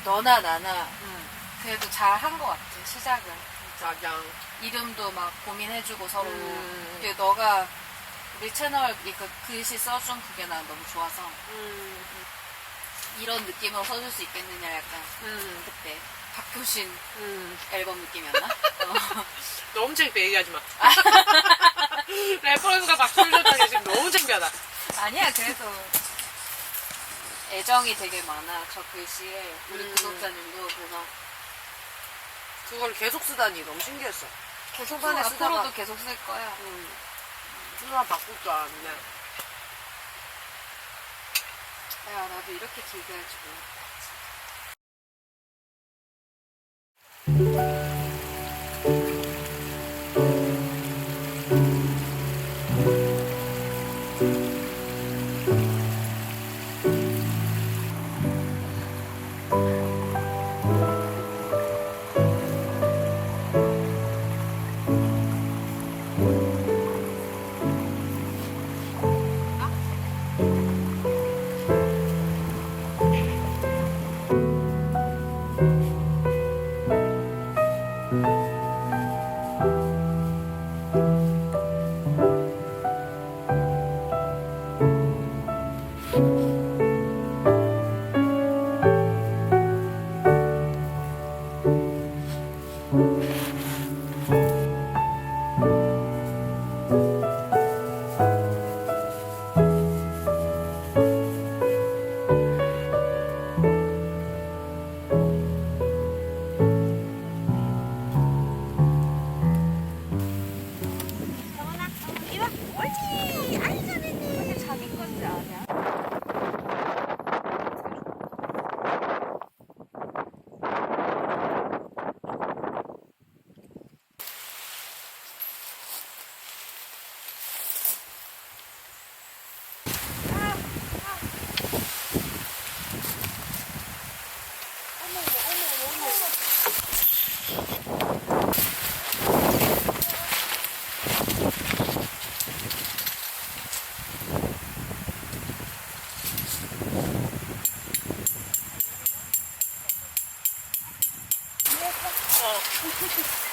너나 나나 그래도 잘 한 것 같아, 시작을. 맞아. 이름도 막 고민해주고 서로. 근데 너가 우리 채널 그 글씨 써준 그게 난 너무 좋아서 이런 느낌으로 써줄 수 있겠느냐 약간 그때 박효신 앨범 느낌이었나? 너무 창피해, 얘기하지 마. 래퍼가 박효신하게 지금 너무 창피하다. 아니야, 그래도 애정이 되게 많아, 저 글씨에. 우리 구독자님도. 그래서 그걸 계속 쓰다니 너무 신기했어. 계속 초반에 앞으로도 계속 쓸 거야. 쓰다가 바꿀 줄 알았는데. 야, 나도 이렇게 길게 할 줄 몰랐다.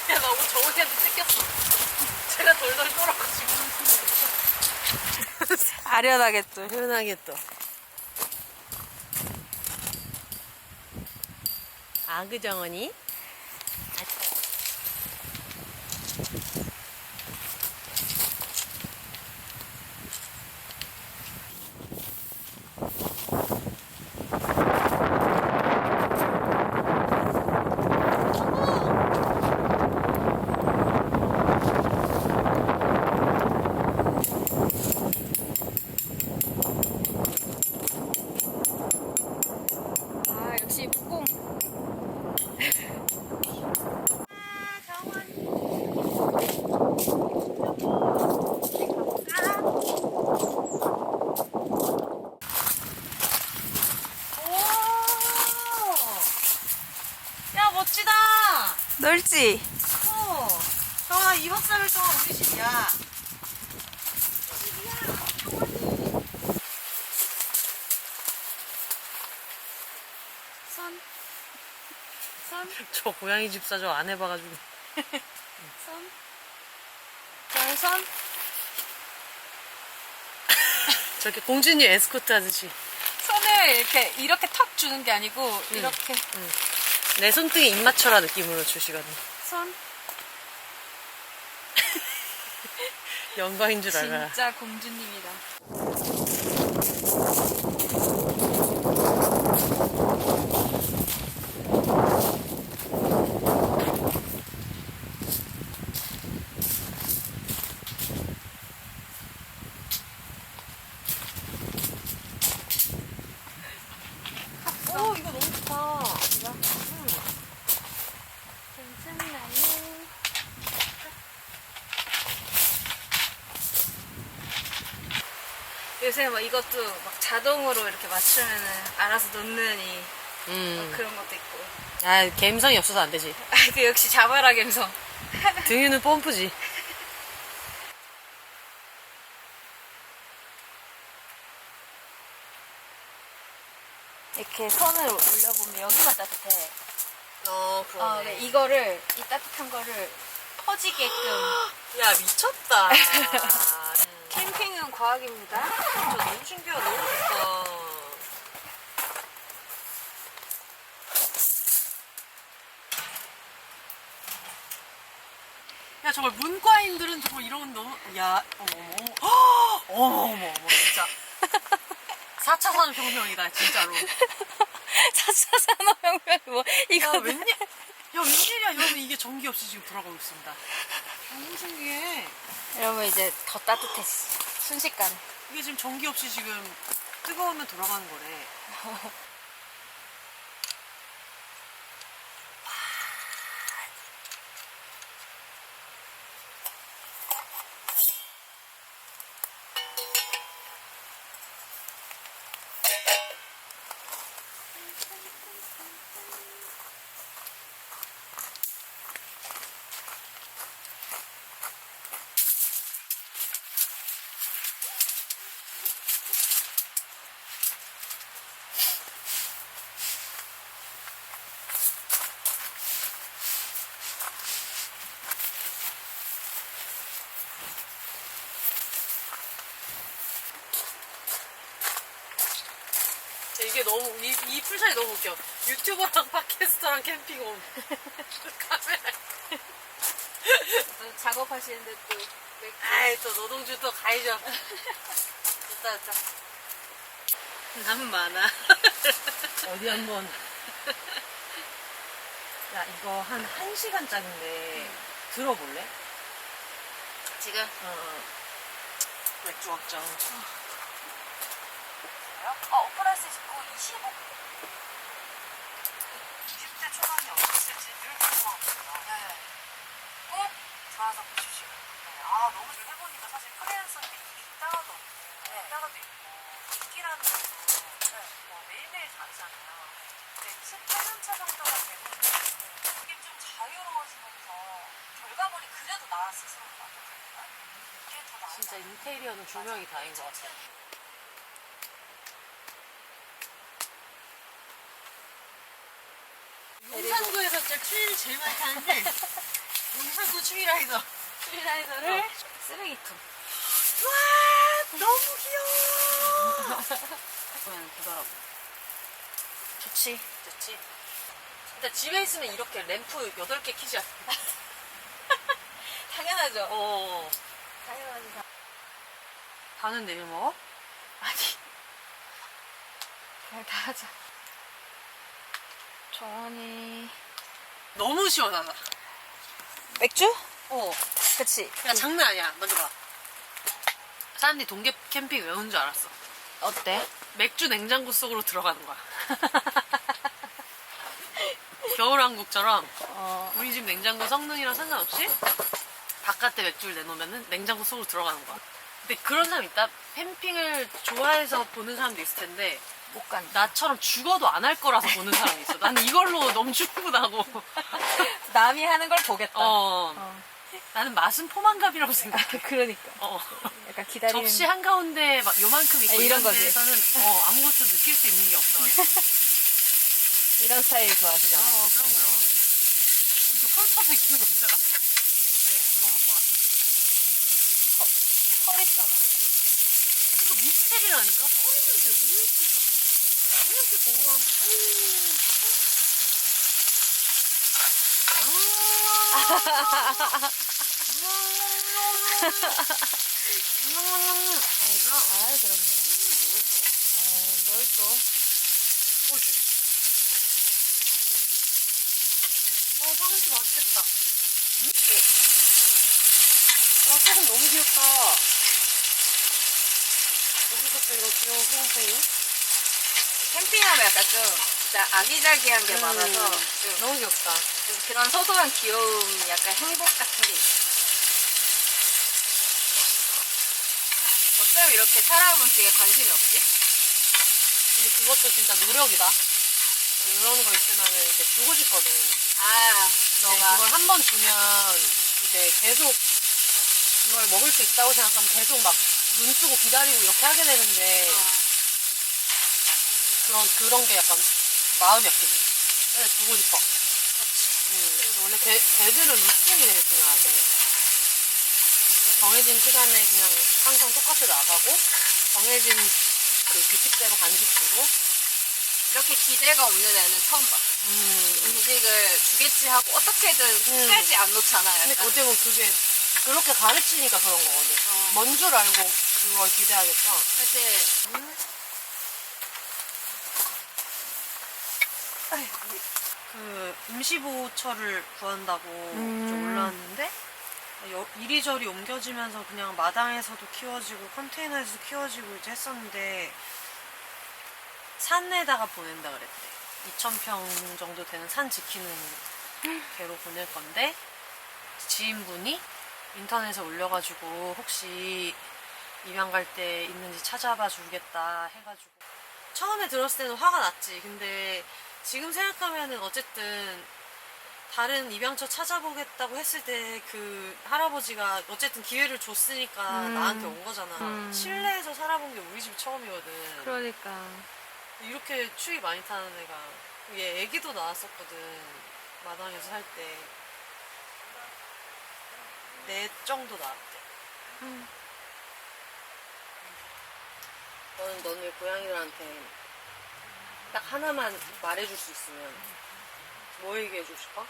야, 나 오늘 정우이한테 찢겼어. 제가 돌돌 떨어가지고. 아련하게 또. 편하게 또. 아그정원이? 아, 역시 북공. 야, 멋지다! 넓지? 정원아, 2박 3일 동안 우리 집이야. 선. 저 고양이 집사 저 안 해봐가지고. 선. 별선. 저렇게 공주님 에스코트 하듯이. 선을 이렇게 턱 주는 게 아니고, 이렇게. 내 손등에 입 맞춰라 느낌으로 주시거든. 선. 영광인 줄 알아. 진짜 공주님이다. 오, 이거 너무 좋다. 괜찮나요? 요새 뭐 이것도 막 자동으로 이렇게 맞추면은 알아서 놓는 그런 것도 있고. 아, 감성이 없어서 안 되지. 아, 그 역시 자바라 감성. 등유는 펌프지. 이렇게 손을 올려보면 여기만 따뜻해. 그러네. 네, 이거를 이 따뜻한 거를 퍼지게끔. 야, 미쳤다. 캠핑은 과학입니다. 진짜 너무 신기하다. 너무 좋다. 야, 정말 문과인들은 정말 이런 건 너무, 야, 어머머. 어머머, 진짜. 4차 산업혁명이다, 진짜로. 4차 산업혁명 뭐 이거 웬일이야. 여러분, 이게 전기 없이 지금 돌아가고 있습니다. 너무 신기해. 이러면 이제 더 따뜻해지. 순식간에. 이게 지금 전기 없이 지금 뜨거우면 돌아가는 거래. 이게 너무 이 풀샷이 너무 웃겨. 유튜버랑 팟캐스터랑 캠핑온 카메라. 작업하시는데 또 아이 또 노동주 또 가야죠. 됐다. 남 많아. 어디 한번. 야 이거 한 1시간짜리인데 들어볼래? 지금 맥주 확정. 오픈할 수 있고 25. 20대 초반이 어땠을지를 궁금합니다. 네. 꼭 들어와서 보십시오. 네. 너무 잘 해보니까 사실 프리랜서인데 이따가도 없고 이따가도 있고 인기라는 것도 매일매일 다르잖아요. 근데 18년차 정도가 되면 이게 좀 자유로워지면서 결과물이 그래도 나 스스로 만족하니까 이게 더 나은 진짜 인테리어는 조명이 다인 것 같아요. 용산구에서 진짜 추위를 제일 많이 타는데 용산구 추위라이더 프리라이더를 쓰레기통. 와 너무 귀여워. 그러면 되더라고. 좋지. 일단 집에 있으면 이렇게 램프 8개 켜지 않아. 당연하죠. 당연하지. 다는 내일 먹어? 아니. 그냥 다 하자. 정원이. 너무 시원하다. 맥주? 어. 그치. 야 장난 아니야. 먼저 봐. 사람들이 동계 캠핑 왜 온 줄 알았어. 어때? 맥주 냉장고 속으로 들어가는 거야. 겨울왕국처럼 우리 집 냉장고 성능이랑 상관없이 바깥에 맥주를 내놓으면 냉장고 속으로 들어가는 거야. 근데 그런 사람 있다. 캠핑을 좋아해서 보는 사람도 있을 텐데 못 간다. 나처럼 죽어도 안 할 거라서 보는 사람이 있어. 난 이걸로 너무 충분하고. 남이 하는 걸 보겠다. 나는 맛은 포만감이라고 생각해. 그러니까. 약간 기다리는. 접시 한가운데 막 요만큼 있고 이런 이런 거지. 데에서는 아무것도 느낄 수 있는 게 없어가지고. 이런 스타일 좋아하시잖아. 그럼요. 이렇게 펼쳐서 있는 거 있잖아. 네, 좋을 것 같아. 털 있잖아. 그러니까 미스테리라니까? 털 있는데 왜 이렇게 더워? 그럼. 뭘 또. 옳지. 파김치 맛있겠다. 소금 너무 귀엽다. 어디서 또 이런 귀여운 소금팽이? 캠핑하면 약간 좀 진짜 아기자기한 게 많아서 좀 너무 귀엽다. 좀 그런 소소한 귀여움, 약간 행복 같은 게 있어. 어쩜 이렇게 사람 음식에 관심이 없지? 근데 그것도 진짜 노력이다. 이런 거 있으면 이렇게 주고 싶거든. 너가. 그걸 한 번 주면 이제 계속 이걸 먹을 수 있다고 생각하면 계속 막 눈 뜨고 기다리고 이렇게 하게 되는데 그런 게 약간 마음이 아프지. 그래, 주고 싶어. 맞지. 그래서 원래 걔들은 루틴이 되게 중요하대. 정해진 시간에 그냥 항상 똑같이 나가고, 정해진 그 규칙대로 간식 주고, 이렇게 기대가 없는 애는 처음 봐. 음식을 주겠지 하고 어떻게든 끝까지 안 놓잖아. 근데 약간. 어떻게 보면 그게 그렇게 가르치니까 그런 거거든. 뭔 줄 알고 그걸 기대하겠다. 그치. 그 임시보호처를 구한다고 좀 올라왔는데 이리저리 옮겨지면서 그냥 마당에서도 키워지고 컨테이너에서도 키워지고 이제 했었는데 산에다가 보낸다 그랬대. 2,000평 정도 되는 산 지키는 개로 보낼 건데 지인분이 인터넷에 올려가지고 혹시 입양 갈 때 있는지 찾아봐 주겠다 해가지고 처음에 들었을 때는 화가 났지. 근데 지금 생각하면은 어쨌든 다른 입양처 찾아보겠다고 했을 때 그 할아버지가 어쨌든 기회를 줬으니까 나한테 온 거잖아. 실내에서 살아본 게 우리 집이 처음이거든. 그러니까. 이렇게 추위 많이 타는 애가 얘 애기도 나왔었거든. 마당에서 살 때. 넷 정도 나왔대. 너는 고양이들한테 딱 하나만 말해줄 수 있으면 뭐 얘기해주고 싶어?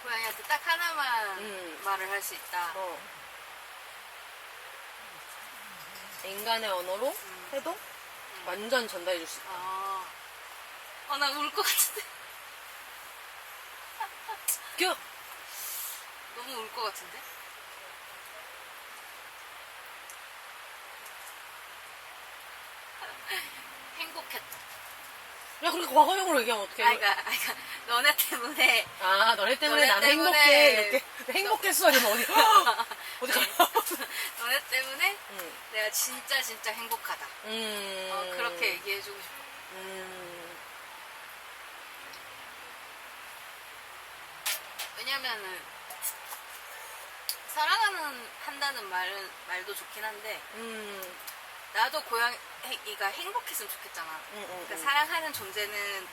고양이한테 딱 하나만 말을 할 수 있다. 인간의 언어로 해도 완전 전달해줄 수 있다. 나 울 것 같은데. 너무 울 것 같은데? 행복했다. 야, 그렇게 과거형으로 얘기하면 어떡해? 그러니까 너네 때문에. 너네 때문에 나는 때문에. 행복해. 이렇게. 행복했어. 아니면 어디 가요? 너네 때문에 내가 진짜 행복하다. 그렇게 얘기해주고 싶어. 왜냐면은 한다는 말도 좋긴 한데 나도 고양이가 행복했으면 좋겠잖아. 그러니까 사랑하는 존재는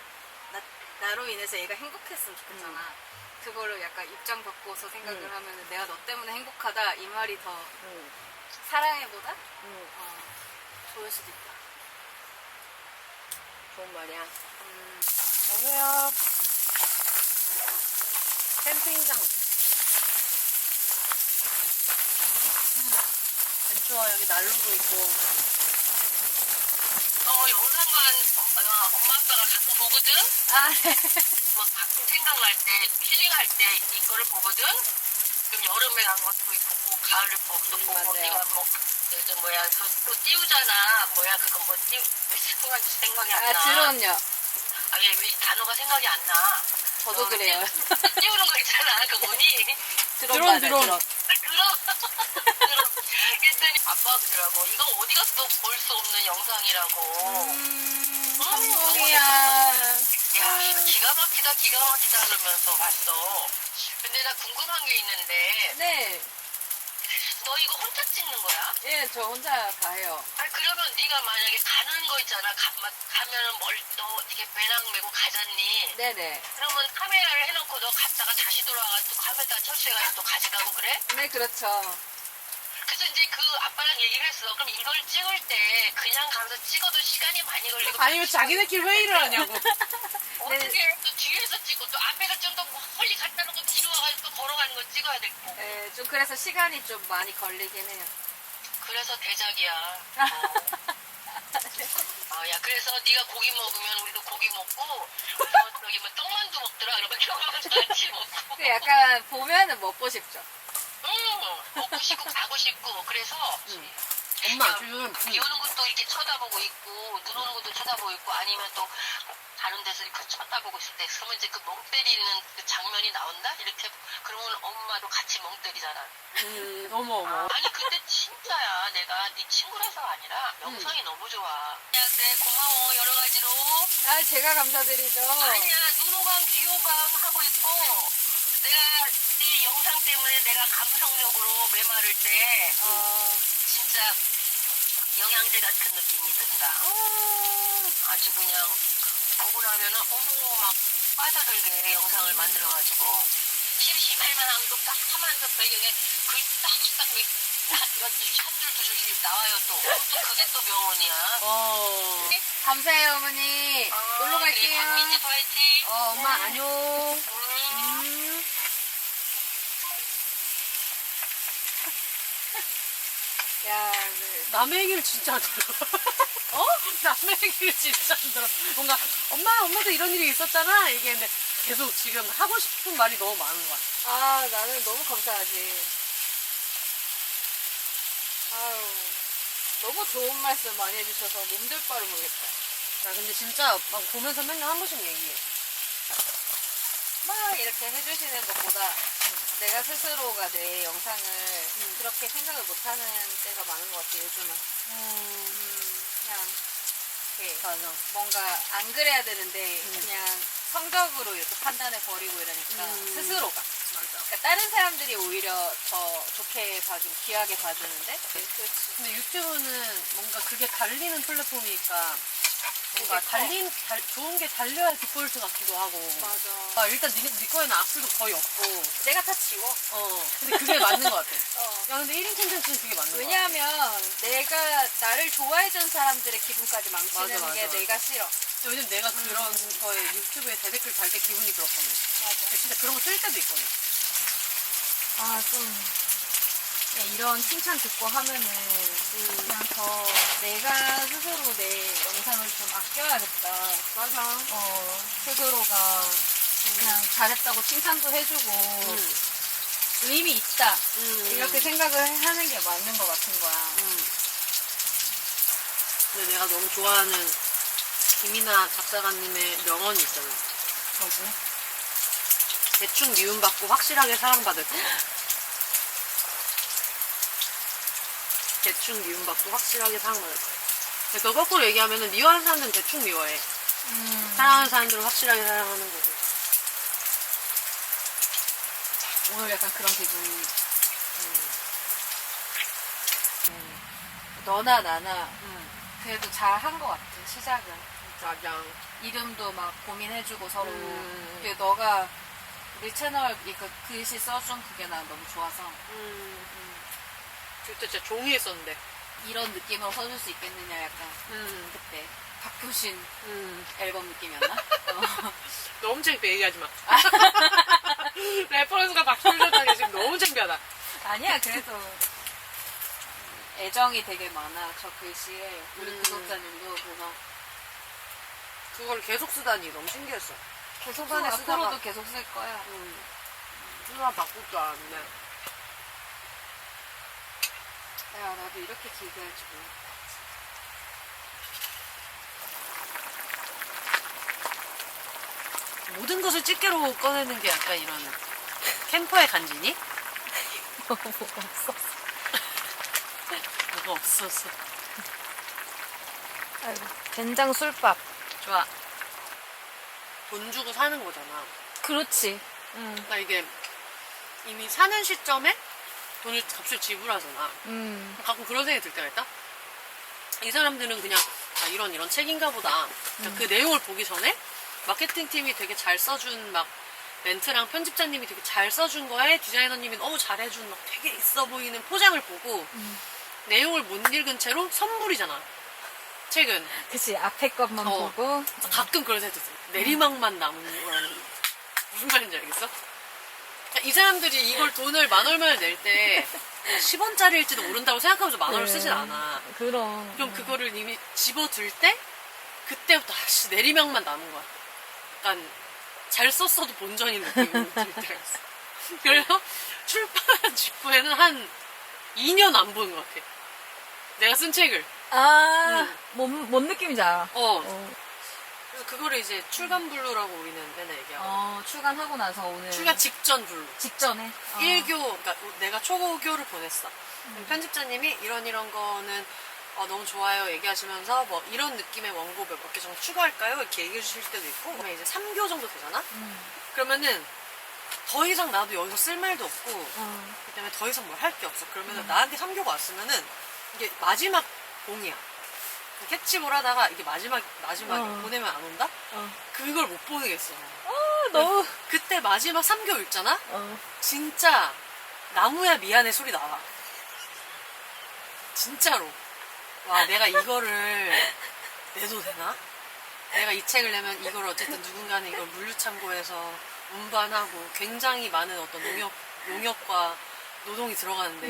나로 인해서 얘가 행복했으면 좋겠잖아. 그거를 약간 입장 바꿔서 생각을 하면은 내가 너 때문에 행복하다 이 말이 더 사랑해보다 좋을 수도 있다. 좋은 말이야. 여보세요. 캠핑장. 괜찮아. 여기 난로도 있고. 영상만 엄마 아빠가 가끔 보거든? 네. 뭐 가끔 생각날 때, 힐링할 때 이거를 보거든? 그럼 여름에 간 것도 있고, 가을에 또 보고, 맞아요. 네가 뭐, 또 띄우잖아. 그거 뭐 생각이 생각이 안 나. 드론요. 왜 단어가 생각이 안 나. 저도 그래요. 띄우는 거 있잖아. 그거 뭐니? 드론. 그럼 그랬더니 아빠가 그러더라고. 이거 어디 가서도 볼 수 없는 영상이라고. 감동이야. 야, 이거 기가 막히다 그러면서 봤어. 근데 나 궁금한 게 있는데 네. 너 이거 혼자 찍는 거야? 예, 저 혼자 다 해요. 그러면 네가 만약에 가는 거 있잖아. 가면은 너 이게 배낭 메고 가잖니. 네네. 그러면 카메라를 해놓고 너 갔다가 다시 돌아와서 또 카메라 철수해가지고 또 가져가고 그래? 네, 그렇죠. 그래서 이제 그 아빠랑 얘기를 했어. 그럼 이걸 찍을 때 그냥 가서 찍어도 시간이 많이 걸리고. 아니면 자기네끼리 회의를 하냐고. 어떻게 또 뒤에서 찍고 또 앞에서 좀 더 멀리 갔다 놓고 뒤로 와가지고 또 걸어가는 걸 찍어야 되고. 네, 좀 그래서 시간이 좀 많이 걸리긴 해요. 그래서 대작이야. 야, 그래서 네가 고기 먹으면 우리도 고기 먹고, 저기 뭐 떡만두 먹더라. 그러면 경험도 같이 먹고. 그 약간 보면은 먹고 싶죠. 먹고 싶고 가고 싶고. 그래서 엄마, 지금. 비 오는 것도 이렇게 쳐다보고 있고, 눈 오는 것도 쳐다보고 있고, 아니면 또 다른 데서 이렇게 쳐다보고 있을 때, 그러면 이제 그 멍 때리는 그 장면이 나온다? 이렇게, 그러면 엄마도 같이 멍 때리잖아. 어머. 아니, 근데 진짜야. 내가 네 친구라서가 아니라 영상이 너무 좋아. 야, 그래, 고마워. 여러 가지로. 제가 감사드리죠. 아니야, 눈호강, 귀호강 하고 있고, 내가 네 영상 때문에 내가 감성적으로 메마를 때, 진짜 영양제 같은 느낌이 든다. 아주 그냥 보고 나면은 어머 막 빠져들게 영상을 만들어가지고 심심할 만한 거딱 하면서 배경에 그게 딱딱 한 줄 두 줄씩 나와요 또. 또 그게 또 명언이야. 감사해요, 어머니. 놀러 그래, 갈게요. 박민지 파이팅. 엄마 안녕. 야, 네. 남의 얘기를 진짜 안 들어. 남의 얘기를 진짜 안 들어. 뭔가 엄마도 이런 일이 있었잖아 얘기했는데 계속 지금 하고 싶은 말이 너무 많은 거야. 아, 나는 너무 감사하지. 아유, 너무 좋은 말씀 많이 해주셔서 몸둘 바를 모르겠다. 나 근데 진짜 막 보면서 맨날 한 번씩 얘기해. 막 이렇게 해주시는 것보다 내가 스스로가 내 영상을 그렇게 생각을 못하는 때가 많은 것 같아, 요즘은. 그냥 이렇게 맞아. 뭔가 안 그래야 되는데 그냥 성적으로 이렇게 판단해 버리고 이러니까 스스로가. 맞아. 그러니까 다른 사람들이 오히려 더 좋게 봐주고 귀하게 봐주는데. 그렇지. 근데 유튜브는 뭔가 그게 달리는 플랫폼이니까 뭔가 되게 좋은 게 달려야 디폴트 같기도 하고. 맞아. 아, 일단 네 거에는 악수도 거의 없고. 내가 다 지워. 근데 그게 맞는 것 같아. 어. 야, 근데 1인 콘텐츠는 그게 맞는 것 같아. 왜냐하면 내가 나를 좋아해준 사람들의 기분까지 망치는 맞아, 게 맞아. 내가 싫어. 왜냐면 내가 그런 거에 유튜브에 대댓글 달 때 기분이 그렇거든. 맞아. 근데 진짜 그런 거 쓸 때도 있거든. 아, 좀 이런 칭찬 듣고 하면은 그냥 더 내가 스스로 내 영상을 좀 아껴야겠다. 맞아. 스스로가 그냥 잘했다고 칭찬도 해주고 의미 있다. 이렇게 생각을 하는 게 맞는 것 같은 거야. 근데 내가 너무 좋아하는 김이나 작사가님의 명언이 있잖아. 뭐지? 대충 미움받고 확실하게 사랑받을 거. 대충 미움받고 확실하게 사랑받을 거. 그거 거꾸로 얘기하면은 미워하는 사람들은 대충 미워해. 사랑하는 사람들은 확실하게 사랑하는 거고. 오늘 약간 그런 기분이. 너나 나나 그래도 잘 한 것 같아, 시작은. 맞아. 이름도 막 고민해주고 서로. 음. 그게 너가 우리 채널 이거 글씨 써준 그게 난 너무 좋아서 그때 진짜 종이에 썼는데. 이런 느낌으로 써줄 수 있겠느냐 약간 그때 박효신 앨범 느낌이었나? 너무 창피해, 얘기하지 마. 레퍼런스가 박효신한테 지금 너무 창피하다. 아니야, 그래도 애정이 되게 많아, 저 글씨에. 우리 구독자님도 그래서 그걸 계속 쓰다니 너무 신기했어. 계속 초반에 앞으로도 계속 쓸 거야. 쓰다 바꿀 줄 알았는데. 야, 나도 이렇게 기대할 줄 몰랐다. 모든 것을 집게로 꺼내는 게 약간 이런 캠퍼의 간지니? 뭐가 없었어. 뭐가 없었어. 아이고, 된장 술밥. 좋아. 돈 주고 사는 거잖아. 그렇지. 나 이게 이미 사는 시점에 돈을 값을 지불하잖아. 가끔 그런 생각이 들 때가 있다. 이 사람들은 그냥 이런 책인가 보다. 그 내용을 보기 전에 마케팅팀이 되게 잘 써준 막 멘트랑 편집자님이 되게 잘 써준 거에 디자이너님이 너무 잘해준 막 되게 있어 보이는 포장을 보고 내용을 못 읽은 채로 선물이잖아. 책은. 그치, 앞에 것만 보고. 가끔 그런 생각이 들어. 내리막만 남은 거라는. 무슨 말인지 알겠어? 이 사람들이 이걸 돈을 10,000원을 낼 때 10원짜리일지도 모른다고 생각하면서 10,000원을 쓰진 않아. 그럼. 그럼 그거를 이미 집어들 때 그때부터 내리막만 남은 거야. 약간 잘 썼어도 본전인 느낌이 들 때가 있어. 그래서 출판 직후에는 한 2년 안 보는 것 같아. 내가 쓴 책을. 뭔 느낌인지 알아. 그래서 그거를 이제 출간 블루라고 우리는 맨날 얘기하고. 출간하고 나서 오늘. 출간 직전 블루. 직전에. 1교, 그러니까 내가 초고교를 보냈어. 편집자님이 이런 거는 너무 좋아요 얘기하시면서 뭐 이런 느낌의 원고 몇 개 정도 추가할까요? 이렇게 얘기해 주실 때도 있고 그러면 이제 3교 정도 되잖아? 그러면은 더 이상 나도 여기서 쓸 말도 없고 그 때문에 더 이상 뭘 할 게 없어. 그러면은 나한테 3교가 왔으면은 이게 마지막 공이야. 캐치볼 하다가 이게 마지막에 보내면 안 온다? 그걸 못 보내겠어. 너무. 그때 마지막 3교 읽잖아? 진짜 나무야 미안해 소리 나와. 진짜로. 와, 내가 이거를 내도 되나? 내가 이 책을 내면 이걸 어쨌든 누군가는 이걸 물류창고에서 운반하고 굉장히 많은 어떤 농협과 노동이 들어가는데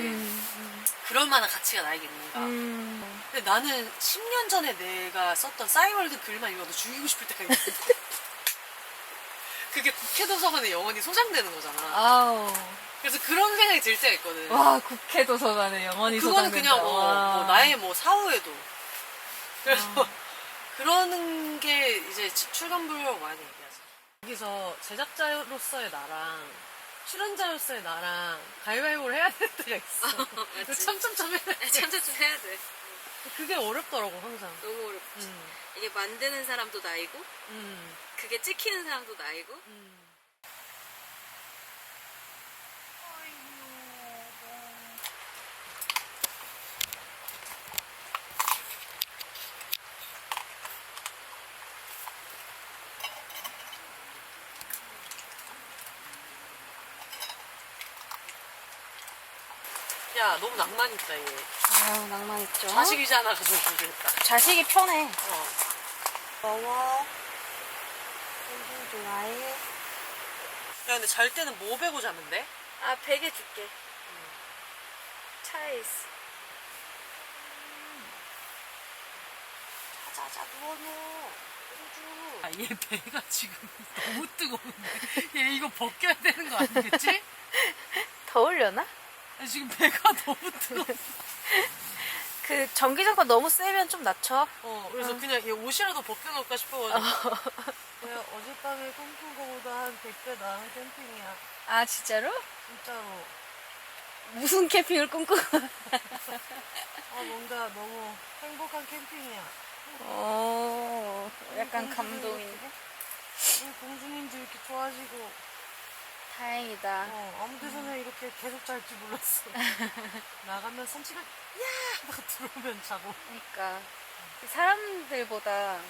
그럴 만한 가치가 나에게있는가. 근데 나는 10년 전에 내가 썼던 싸이월드 글만 읽어도 죽이고 싶을 때가 있는데 그게 국회 도서관에 영원히 소장되는 거잖아. 아우. 그래서 그런 생각이 들 때가 있거든. 와, 국회 도서관에 영원히 그거는 소장된다. 그냥 뭐 나의 뭐 사후에도. 그래서 그러는 게 이제 출간물이라고 많이 얘기하지. 여기서 제작자로서의 나랑 출연자로서의 나랑 가위바위보를 해야 될 때가 있어. 맞지. 참참참 해야 돼. 참참 해야 돼. 그게 어렵더라고 항상. 너무 어렵지. 이게 만드는 사람도 나이고, 그게 찍히는 사람도 나이고. 야, 너무 낭만 있다 얘. 아유, 낭만 있죠. 자식이잖아, 그래서 모르겠다. 자식이 편해. 더워. 공부 좋아해. 야, 근데 잘 때는 뭐 베고 자는데? 아, 베개 줄게. 차에 있어. 자자 누워놓어. 공주. 아, 얘 배가 지금 너무 뜨거운데. 얘 이거 벗겨야 되는 거 아니겠지? 더우려나? 아니, 지금 배가 너무 뜨거워. 그 전기장판 너무 세면 좀 낮춰. 그래서 그냥 얘 옷이라도 벗겨놓을까 싶어가지고. 내가 어젯밤에 꿈꾼 거보다 한 100배 나은 캠핑이야. 아, 진짜로? 진짜로. 무슨 캠핑을 꿈꾸고. 뭔가 너무 행복한 캠핑이야. 약간 감동인데? 우리 공주님도 이렇게 좋아하시고. 다행이다. 아무 데서나 이렇게 계속 잘 줄 몰랐어. 나가면 산책을, 야! 막 들어오면 자고. 그러니까 사람들보다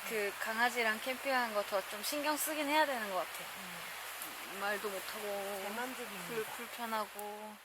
그 강아지랑 캠핑하는 거 더 좀 신경 쓰긴 해야 되는 것 같아. 말도 못하고 대만족입니다. 불편하고.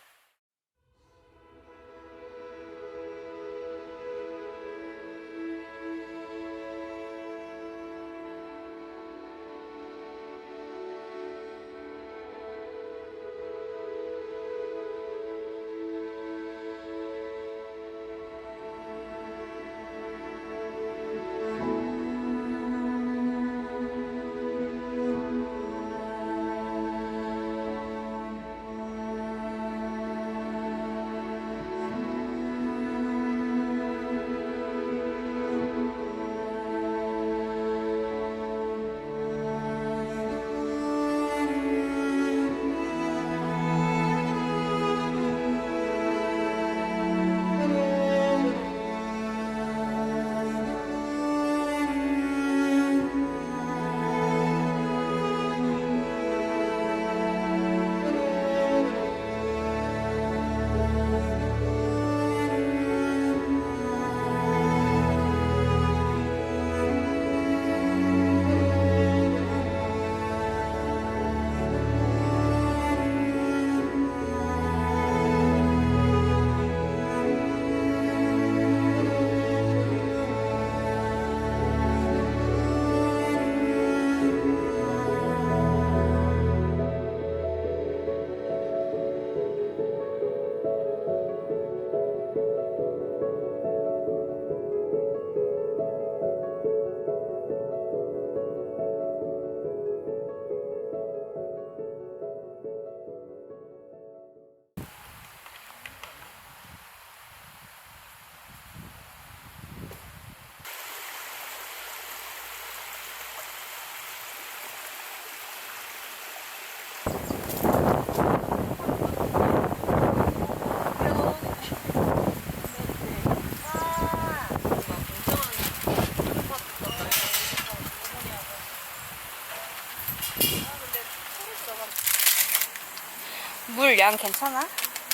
물 양 괜찮아?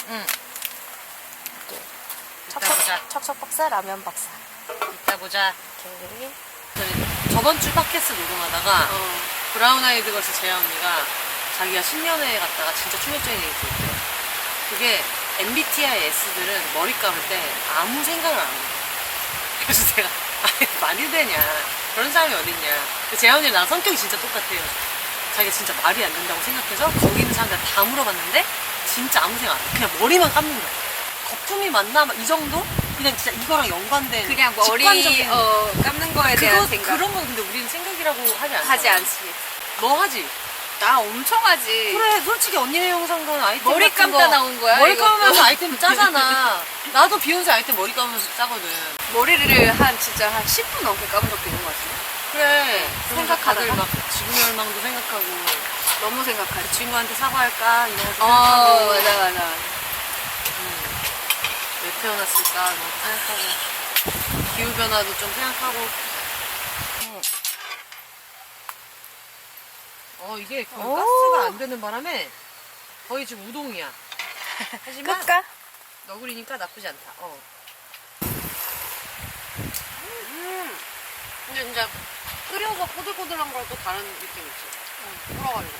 응. 이따가 보자. 척척 박사, 라면 박사. 이따 보자. 오케이. 저번 주 팟캐스트 녹음하다가 브라운 아이드 걸스 재아 언니가 자기가 10년에 갔다가 진짜 충격적인 얘기 들었대요. 그게 MBTI S들은 머리 감을 때 아무 생각을 안 해요. 그래서 제가 아니 말이 되냐 그런 사람이 어딨냐. 근데 재아 언니랑 나랑 성격이 진짜 똑같아요. 자기가 진짜 말이 안 된다고 생각해서 거기 있는 사람들 다 물어봤는데 진짜 아무 생각 안 해. 그냥 머리만 감는 거야. 거품이 맞나? 막 이 정도? 그냥 진짜 이거랑 연관된 그냥 머리 직관적인 감는 거에 대한 생각. 그런 건 근데 우리는 생각이라고 하지 않아. 하지 않지. 너 하지? 나 엄청 하지. 그래, 솔직히 언니네 영상은 아이템 머리 같은 감다 거 나온 거야, 머리 이것도? 감으면서 아이템 짜잖아. 나도 비욘세 아이템 머리 감으면서 짜거든. 머리를 진짜 한 10분 넘게 감은 적도 있는 것 같은데. 그래. 생각하다가? 다들 막 지구 멸망도 생각하고 너무 생각하지. 그 친구한테 사과할까 이런 것도 생각하고 맞아. 왜 태어났을까 이런 것도 생각하고 기후 변화도 좀 생각하고. 이게 그 오. 가스가 안 되는 바람에 거의 지금 우동이야. 하지만 끌까? 너구리니까 나쁘지 않다. 근데 진짜 끓여서 꼬들꼬들한 거랑 또 다른 느낌 있지. 끓어가지고.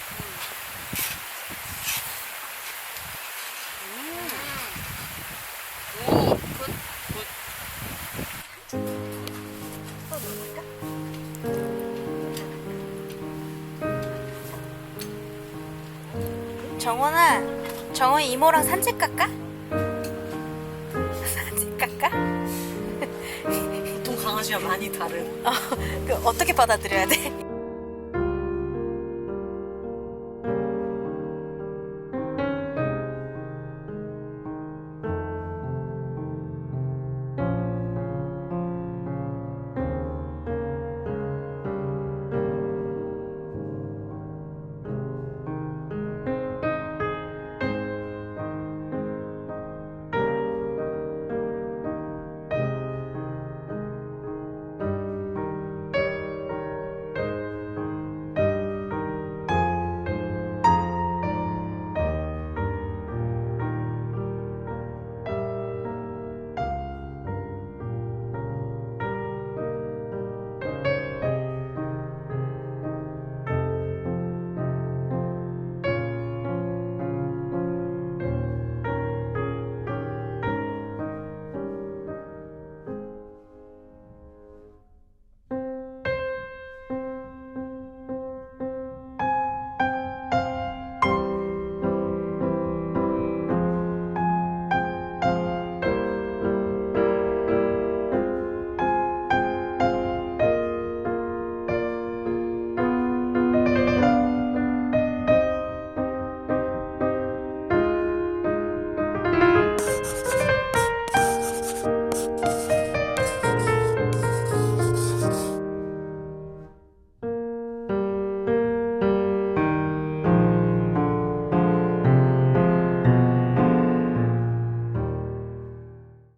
오, 굿. 정원 이모랑 산책 갈까? 산책 갈까? 보통 강아지와 많이 다른. 어떻게 받아들여야 돼?